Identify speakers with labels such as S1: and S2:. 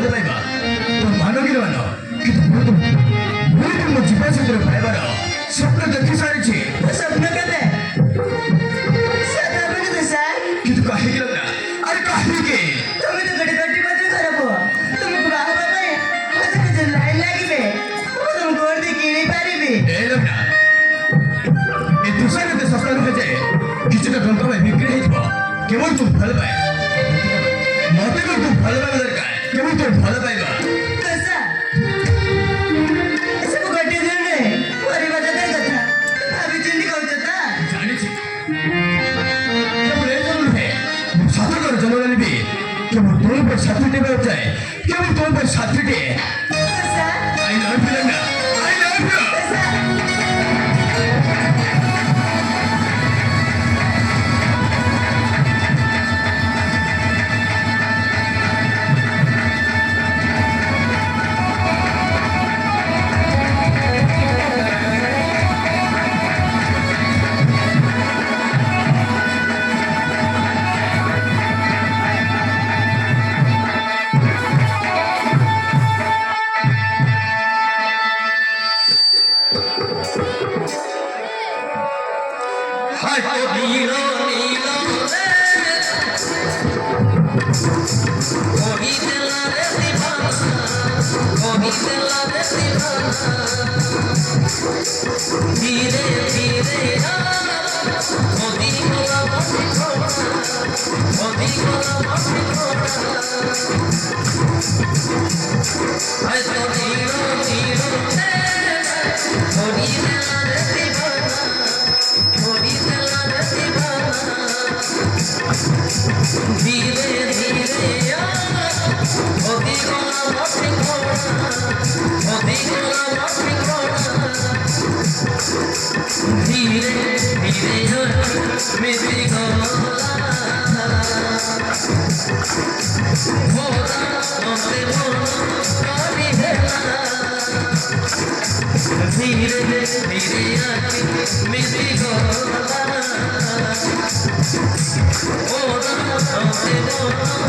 S1: ଭଲ ପାଇବା ତ ମାନଗିର ମାନ କିନ୍ତୁ ମୁଁ ମୋ ଜୀବନ ସହିତ ପାଇବାର ସ୍ୱପ୍ନ ଦେଖି ସାରିଛି
S2: ସ୍ୱପ୍ନ କେତେ
S1: କିନ୍ତୁ କାହିଁକି ନା ଆରେ କାହିଁକି
S2: তুমি তো গড়ি গড়ি বাজে করবো তুমি বাবা ভাই হয়তো কিছু লাইন লাগবে তুমি গোড় দিয়ে কিনে পারিবি
S1: এই লোকটা এই তুষার এতে সস্তা রূপে যে কিছুটা টঙ্কা পাই বিক্রি হয়েছিল কেবল তুই ভাল পাই মতে তুই ভাল পাইবা দরকার কেবল তুই ভাল পাইবা
S2: দোসা এসব গড়ি দিনে পরিবার দাদার কথা আমি চিন্তা করছো তা
S1: জানিছি কেবল এই জন্য নহে ছাত্রদের জন্ম নিবি কেবল তোর উপর ছাত্রী নেবে চাই কেবল তোর উপর ছাত্রীকে
S2: দোসা
S1: আই লাভ ইউ না আই লাভ ইউ
S2: দোসা
S1: হাই
S3: নীল নীল রে কহিতে লাগে দিবানা কহিতে লাগে দিবানা ধীরে ধীরে নদী গোলা মাটি খোলা নদী গোলা মাটি খোলা হয়তো নীল নীল রে কহিতে লাগে দিবানা কহিতে লাগে দিবানা ধীরে ধীরে নদী গোলা মাটি খোলা নদী গোলা মাটি খোলা ধীরে ধীরে মিটি গোলা ভোরা মতে মন করি হেলা ধীরে ধীরে মিটি গোলা ভোরা মতে মন